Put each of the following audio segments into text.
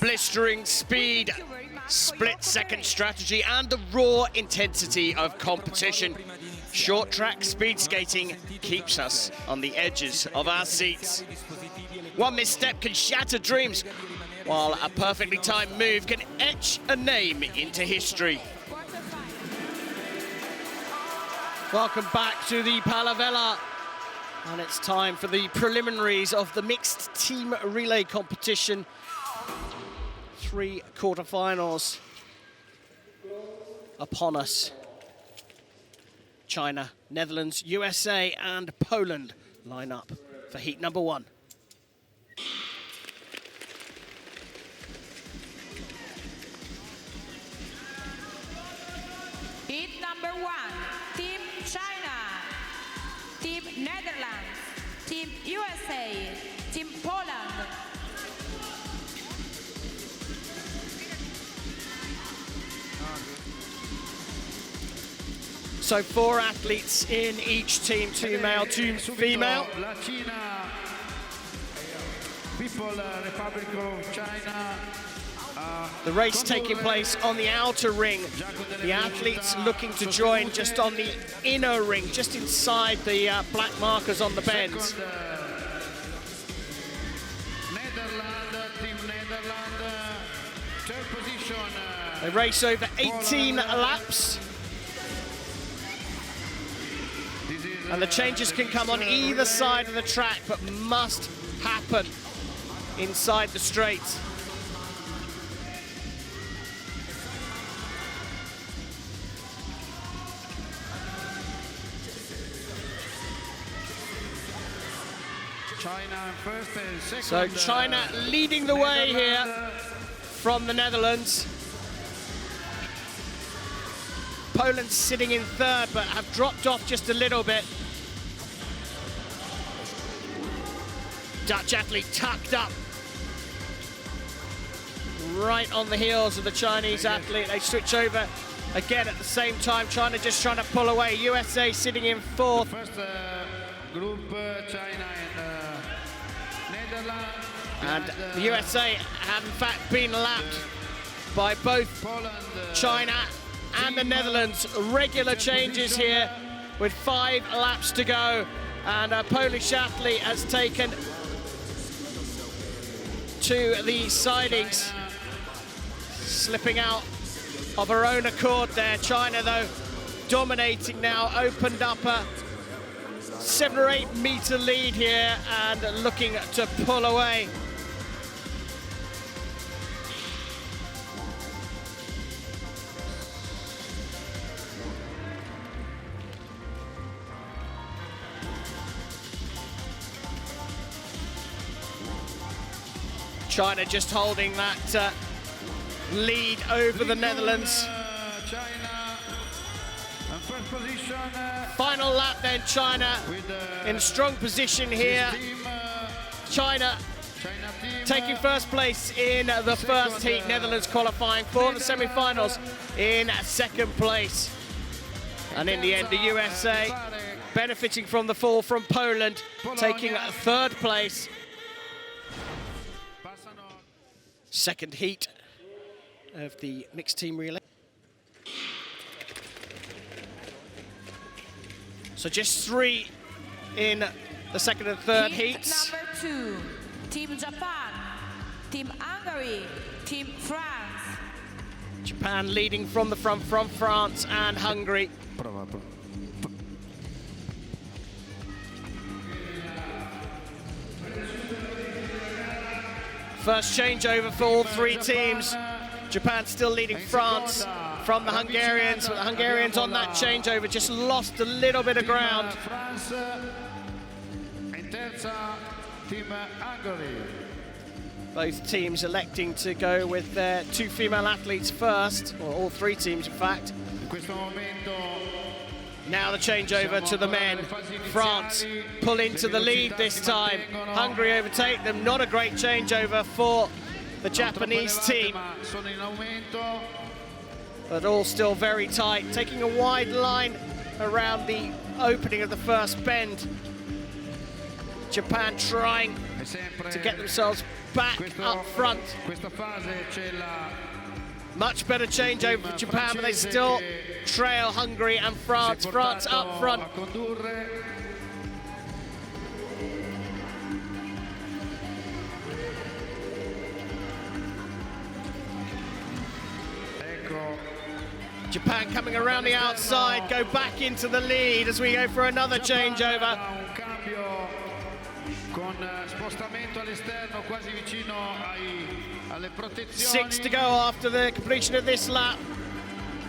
blistering speed, split-second strategy, and the raw intensity of competition. Short track speed skating keeps us on the edges of our seats. One misstep can shatter dreams, while a perfectly timed move can etch a name into history. Welcome back to the Palavella, and it's time for the preliminaries of the mixed team relay competition. 3 quarterfinals upon us. China, Netherlands, USA, and Poland line up for heat number 1. Heat number 1, Team China, Team Netherlands, Team USA, Team Poland. So 4 athletes in each team, 2 male, 2 female. La Cina, People Republic of China. The race taking place on the outer ring. The athletes looking to join just on the inner ring, just inside the black markers on the bends. Team Netherlands, third position. They race over 18 laps. And the changes can come on either side of the track, but must happen inside the straights. China first and second. So China leading the way here from the Netherlands. Poland sitting in 3rd, but have dropped off just a little bit. Dutch athlete tucked up right on the heels of the Chinese athlete. They switch over again at the same time. China just trying to pull away. USA sitting in 4th. First group, China and Netherlands. And the USA have in fact been lapped by both Poland, China and the Netherlands. Regular changes here with 5 laps to go. And a Polish athlete has taken to the sidings, slipping out of her own accord there. China, though, dominating now, opened up a 7 or 8 meter lead here and looking to pull away. China just holding that lead over the Netherlands. China, and first position. Final lap then, China in a strong position here. China taking first place in the first heat. Netherlands qualifying for the semi-finals in 2nd place. And in the end, the USA benefiting from the fall from Poland, taking 3rd place. 2nd heat of the mixed team relay. So just 3 in the 2nd and 3rd heats. Number 2, Team Japan, Team Hungary, Team France. Japan leading from the front from France and Hungary. First changeover for all 3 teams. Japan still leading France from the Hungarians, but the Hungarians on that changeover just lost a little bit of ground. France and terza, Team Hungary. Both teams electing to go with their 2 female athletes first, or all 3 teams in fact. In questo momento Now the changeover to the men. France pull into the lead this time. Hungary overtake them. Not a great changeover for the Japanese team, but all still very tight. Taking a wide line around the opening of the first bend. Japan trying to get themselves back up front. Questa fase c'è la Much better changeover for Japan, but they still trail Hungary and France. France up front. a condurre. Ecco. Japan coming around the outside, go back into the lead as we go for another changeover. Un cambio con spostamento all'esterno quasi vicino alle protezioni. 6 to go after the completion of this lap.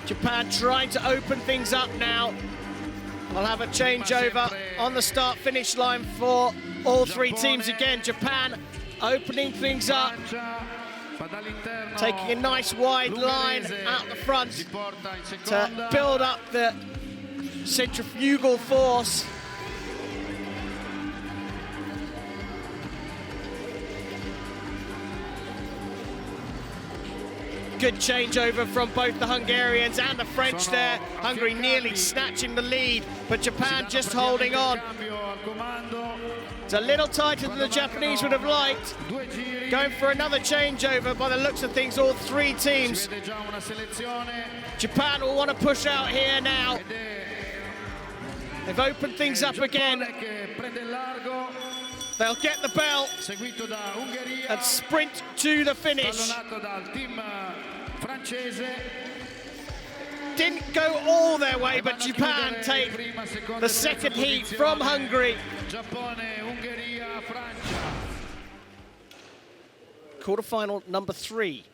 Japan trying to open things up now. We'll have a changeover on the start-finish line for all three teams again. Japan opening things up, taking a nice wide line out the front to build up the centrifugal force. Good changeover from both the Hungarians and the French there. Hungary nearly snatching the lead, but Japan just holding on. It's a little tighter than the Japanese would have liked. Going for another changeover by the looks of things, all three teams. Japan will want to push out here now. They've opened things up again. They'll get the bell and sprint to the finish. Didn't go all their way, but Japan take the second heat from Hungary. Quarterfinal number 3.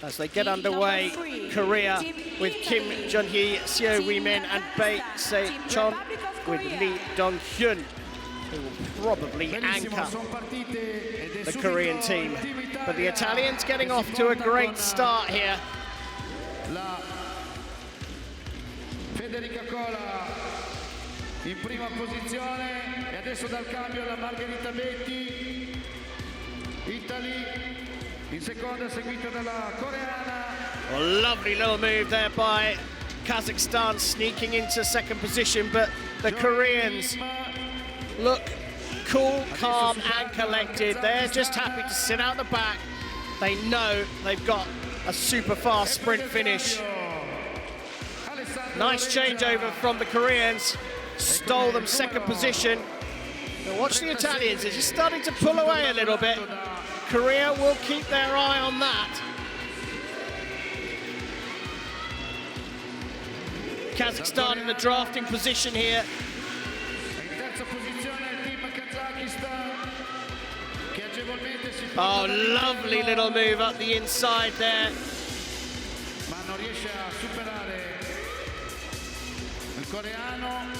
As they get underway, Korea with Kim Jun-hee, Seo Wee-min and Bae Se-chon with Lee Dong-hyun, who will probably anchor the Korean team. But the Italians getting off to a great start here. Federica Cola in prima posizione e adesso dal cambio la Margherita Betti, Italy in seconda seguita dalla coreana. Well, lovely little move there by Kazakhstan, sneaking into second position, but the Koreans look cool, calm and collected. They're just happy to sit out the back. They know they've got a super fast sprint finish. Nice changeover from the Koreans, stole them second position. Now watch the Italians, they're just starting to pull away a little bit. Korea will keep their eye on that. Kazakhstan in the drafting position here. Oh, lovely little move up the inside there. Ma non riesce a superare il coreano.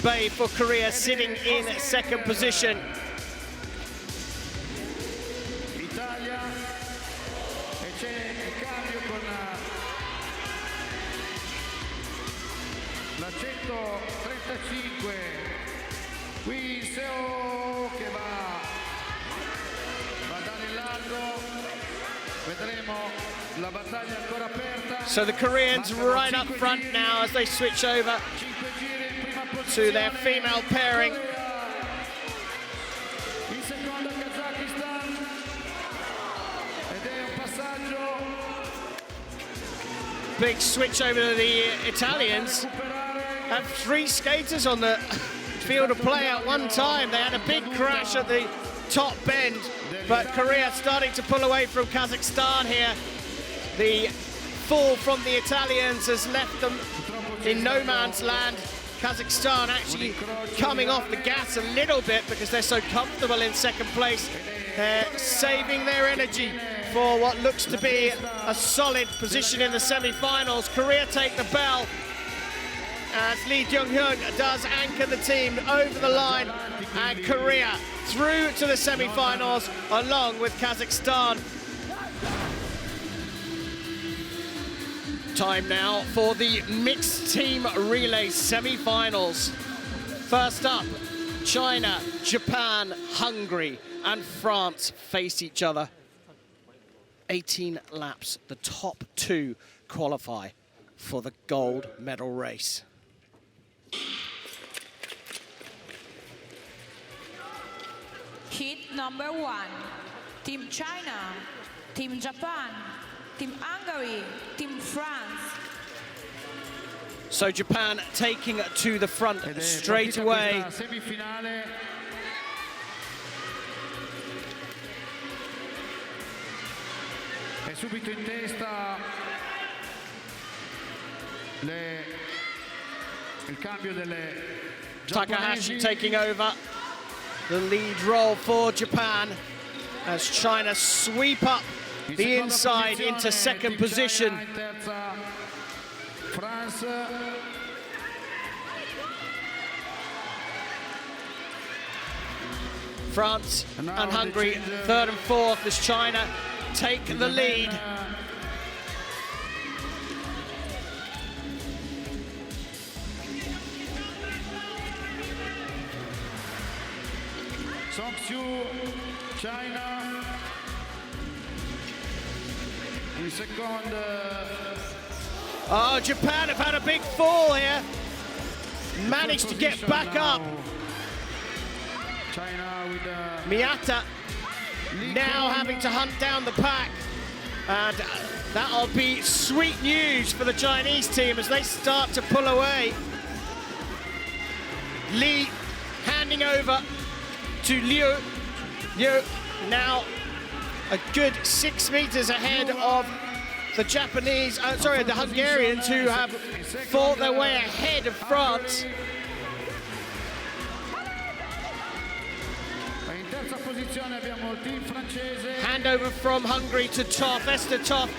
Bae for Korea sitting in second position. Italia e c'è il cambio con la 135. Qui Seo che va a dare il largo. Vedremo la battaglia ancora aperta. So the Koreans right up front now as they switch over to their female pairing. In seconda Kazakistan ed è un passaggio. Big switch over to the Italians. Have 3 skaters on the field of play at one time. They had a big crash at the top bend, but Korea starting to pull away from Kazakhstan here. The fall from the Italians has left them in no man's land. Kazakhstan actually coming off the gas a little bit because they're so comfortable in second place. They're saving their energy for what looks to be a solid position in the semi-finals. Korea take the bell as Lee Jung-hyun does anchor the team over the line, and Korea through to the semi-finals along with Kazakhstan. Time now for the mixed team relay semi-finals. First up, China, Japan, Hungary and France face each other. 18 laps, the top 2 qualify for the gold medal race. Heat number 1. Team China, Team Japan, Team Hungary, Team France. So Japan taking to the front straight away. Semifinale. È subito in testa il cambio delle Takahashi taking over the lead role for Japan as China sweep up the inside into second position. France. France and Hungary third and fourth as China take the lead. FISU, China in second. Oh, Japan have had a big fall here. Managed to get back up. China with Miyata now having to hunt down the pack. And that'll be sweet news for the Chinese team as they start to pull away. Li handing over to Liu. Liu now a good 6 meters ahead of the Japanese, the Hungarians, who have fought their way ahead of France. Handover from Hungary to Toff, Esther Toff,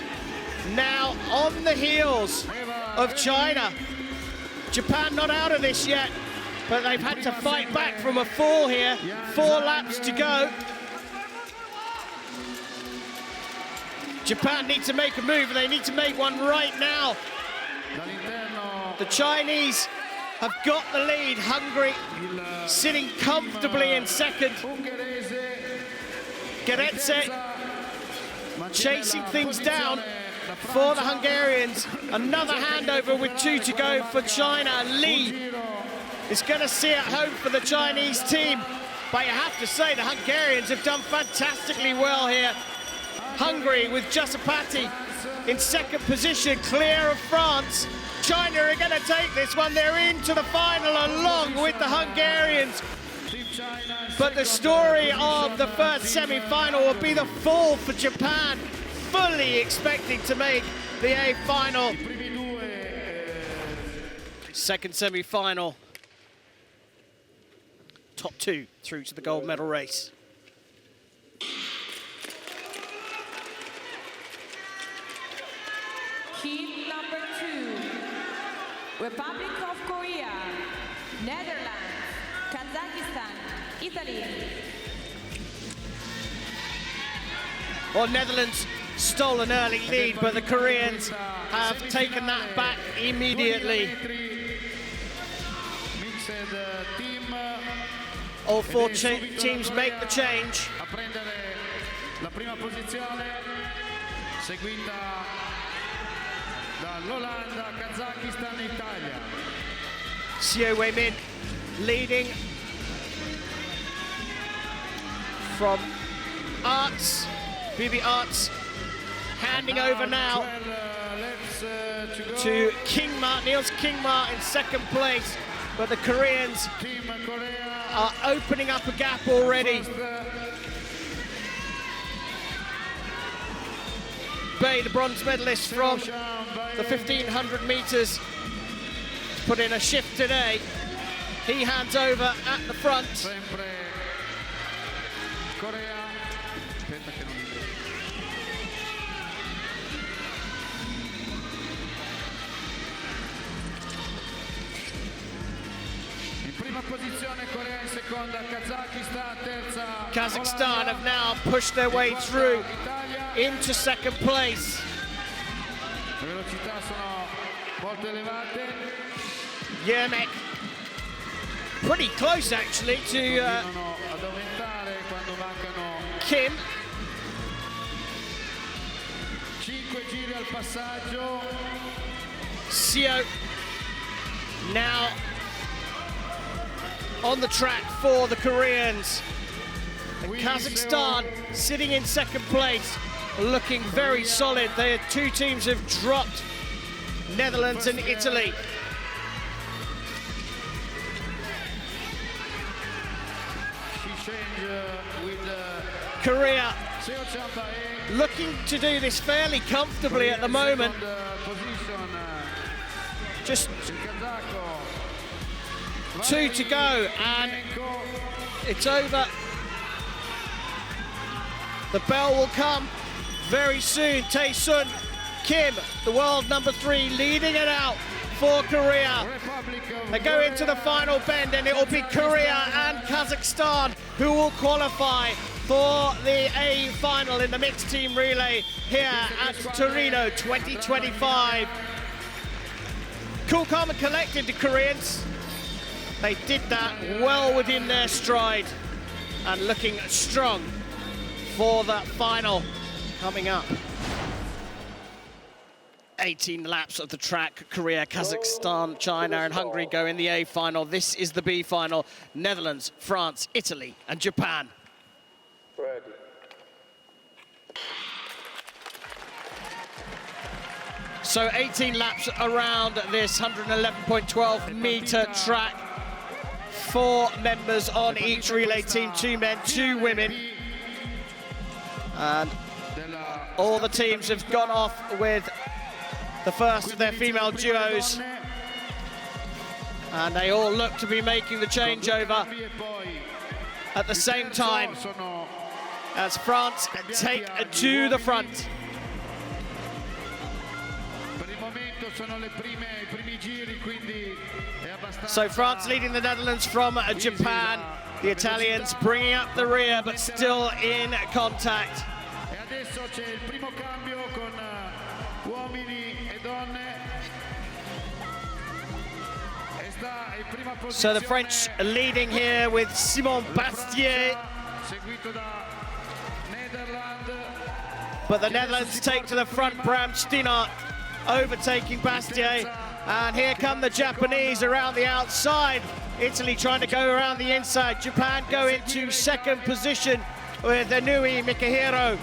now on the heels of China. Japan not out of this yet, but they've had to fight back from a fall here. 4 laps to go. Japan need to make a move, and they need to make one right now. The Chinese have got the lead. Hungary sitting comfortably in second. Geretse chasing things down for the Hungarians. Another handover with 2 to go for China. Li is going to see it home for the Chinese team. But you have to say the Hungarians have done fantastically well here. Hungary with Giuseppati in second position, clear of France. China are going to take this one. They're into the final along with the Hungarians. But the story of the first semi-final will be the fall for Japan, fully expecting to make the A final. Second semi-final. Top 2 through to the gold medal race. Heat number 2. Republic of Korea, Netherlands, Kazakhstan, Italy. Well, Netherlands stole an early lead, but the Koreans have taken that back immediately. All 4 teams make the change. La prima posizione seguita dall'Olanda, Kazakistan e Italia. Seo Wei-min leading from Arts, Bibi Arts, handing over now to Kingma, Niels Kingma in second place, but the Koreans are opening up a gap already. Bay, the bronze medalist from the 1500 meters, put in a shift today. He hands over at the front. Kazakhstan have now pushed their way through into second place. Yermek pretty close actually to Kim. Seo now on the track for the Koreans. And Kazakhstan sitting in second place, looking very solid. The two teams have dropped Netherlands and Italy. Korea looking to do this fairly comfortably at the moment. Just 2 to go and it's over. The bell will come very soon. Tae-sun Kim, the world number 3, leading it out for Korea. They go into the final bend and it will be Korea and Kazakhstan who will qualify for the A final in the mixed team relay here at Torino 2025. Cool, calm and collected, the Koreans. They did that well within their stride and looking strong for that final coming up. 18 laps of the track. Korea, Kazakhstan, China and Hungary go in the A final. This is the B final. Netherlands, France, Italy and Japan. Ready. So 18 laps around this 111.12 meter track. 4 members on each relay team, 2 men, 2 women. And all the teams have gone off with the first of their female duos. And they all look to be making the changeover at the same time as France take to the front. So France leading the Netherlands from Japan. The Italians bringing up the rear, but still in contact. So the French leading here with Simon Bastier. But the Netherlands take to the front. Bram Steenart overtaking Bastier. And here come the Japanese around the outside. Italy trying to go around the inside. Japan go into second position with Inui Mikahiro.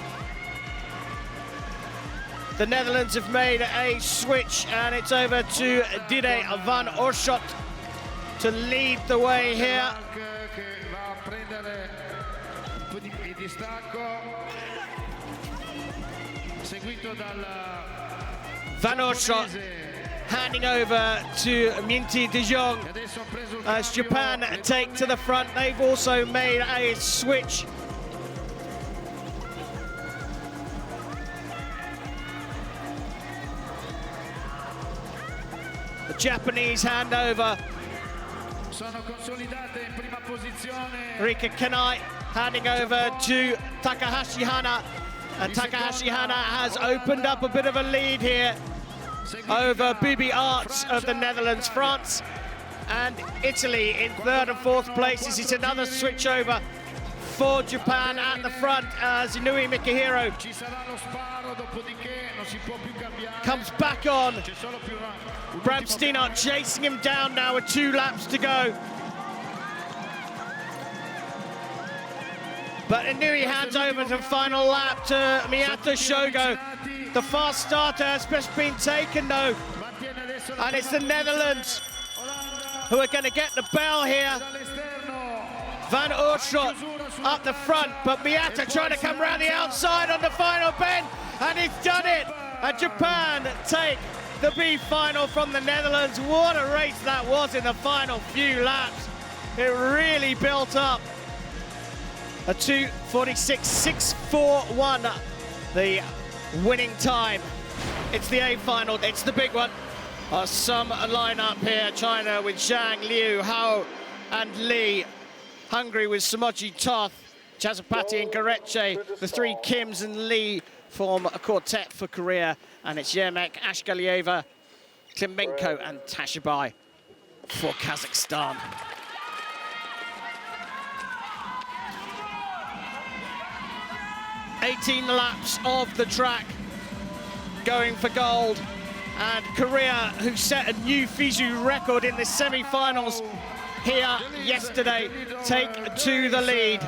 The Netherlands have made a switch and it's over to Diede van Oorschot to lead the way here. Van Oorschot handing over to Minty de Jong as Japan take to the front. They've also made a switch. The Japanese hand over. Rika Kanai handing over to Takahashi Hana. And Takahashi Hana has opened up a bit of a lead here over Bibi Arts of the Netherlands. France and Italy in 3rd and 4th places. It's another switch over for Japan at the front as Inui Mikahiro comes back on. Bram Steenart chasing him down now with 2 laps to go. But Inui hands over to final lap to Miyato Shogo. The fast starter has just been taken though. And it's the Netherlands who are going to get the bell here. Van Oorschot up the front, but Miyato trying to come around the outside on the final bend. And he's done it. And Japan take the B final from the Netherlands. What a race that was in the final few laps. It really built up. A 2:46.641, the winning time. It's the A final, it's the big one. Some lineup here, China with Zhang, Liu, Hao and Li. Hungary with Samoji Toth, Chazapati and Gareche. The 3 Kims and Lee form a quartet for Korea. And it's Yermak, Ashgalieva, Klimenko and Tashibai for Kazakhstan. $18 laps of the track going for gold. And Korea, who set a new FISU record in the semi-finals here yesterday, take to the lead.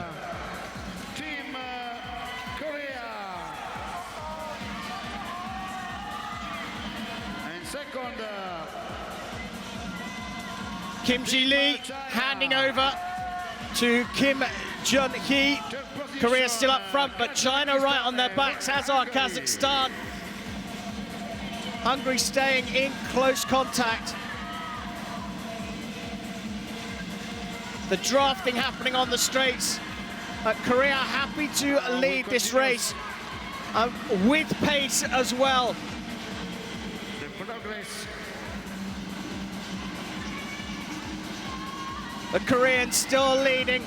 second. Kim Ji-lee handing over to Kim Jun-hee. Korea still up front, but China right on their backs, as are Kazakhstan. Hungary staying in close contact. The drafting happening on the straights. Korea happy to lead this race with pace as well. The Koreans still leading.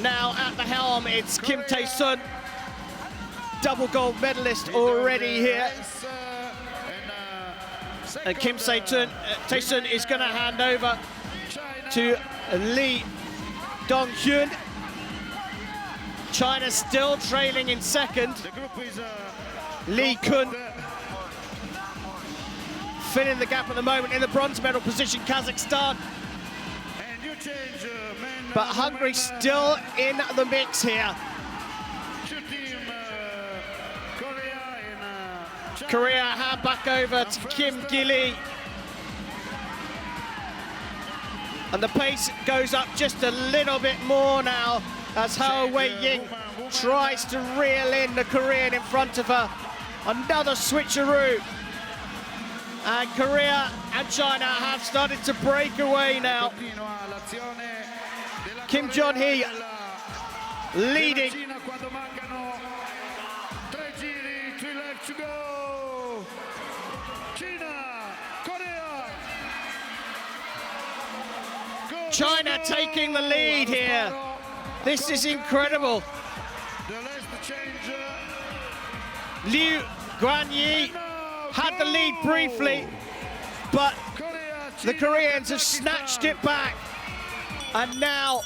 Now at the helm, it's Kim Tae-sun, double gold medalist already here. And Kim Tae-sun is going to hand over to Lee Dong-hyun. China still trailing in second. Lee Kun filling the gap at the moment in the bronze medal position, Kazakhstan. But Hungary still in the mix here. Korea hand back over to Kim Ji-lee. And the pace goes up just a little bit more now as Ho Wei-ying tries to reel in the Korean in front of her. Another switcheroo. And Korea and China have started to break away now. Kim Jun-hee leading. China taking the lead here. This is incredible. Liu Guanyi had the lead briefly, but the Koreans have snatched it back. And now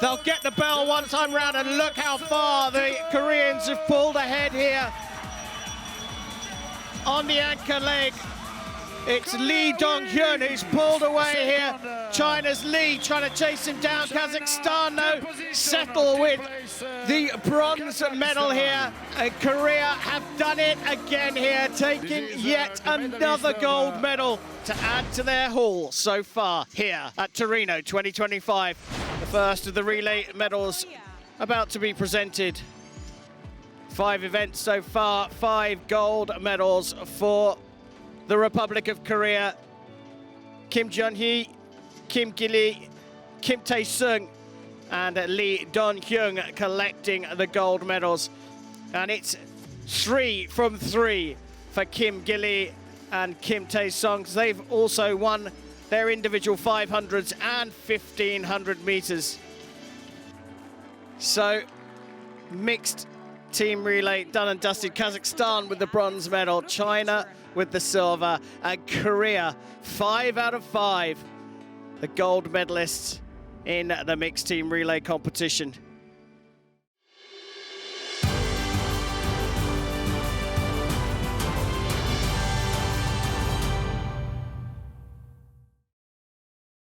they'll get the bell one time round, and look how far the Koreans have pulled ahead here. On the anchor leg, it's Lee Dong-hyun who's pulled away here. China's Lee trying to chase him down. Kazakhstan, though, settle with the bronze medal here. And Korea have done it again here, taking yet another gold medal to add to their haul so far here at Torino 2025. The first of the relay medals about to be presented. 5 events so far, 5 gold medals for the Republic of Korea. Kim Jun-hee, Kim Ji-lee, Kim Tae-sun, and Lee Dong-hyun collecting the gold medals. And it's 3 from 3 for Kim Ji-lee and Kim Tae-sun. They've also won their individual 500s and 1500 meters. So, mixed team relay done and dusted. Kazakhstan with the bronze medal, China with the silver, and Korea 5 out of 5, the gold medalists in the mixed team relay competition.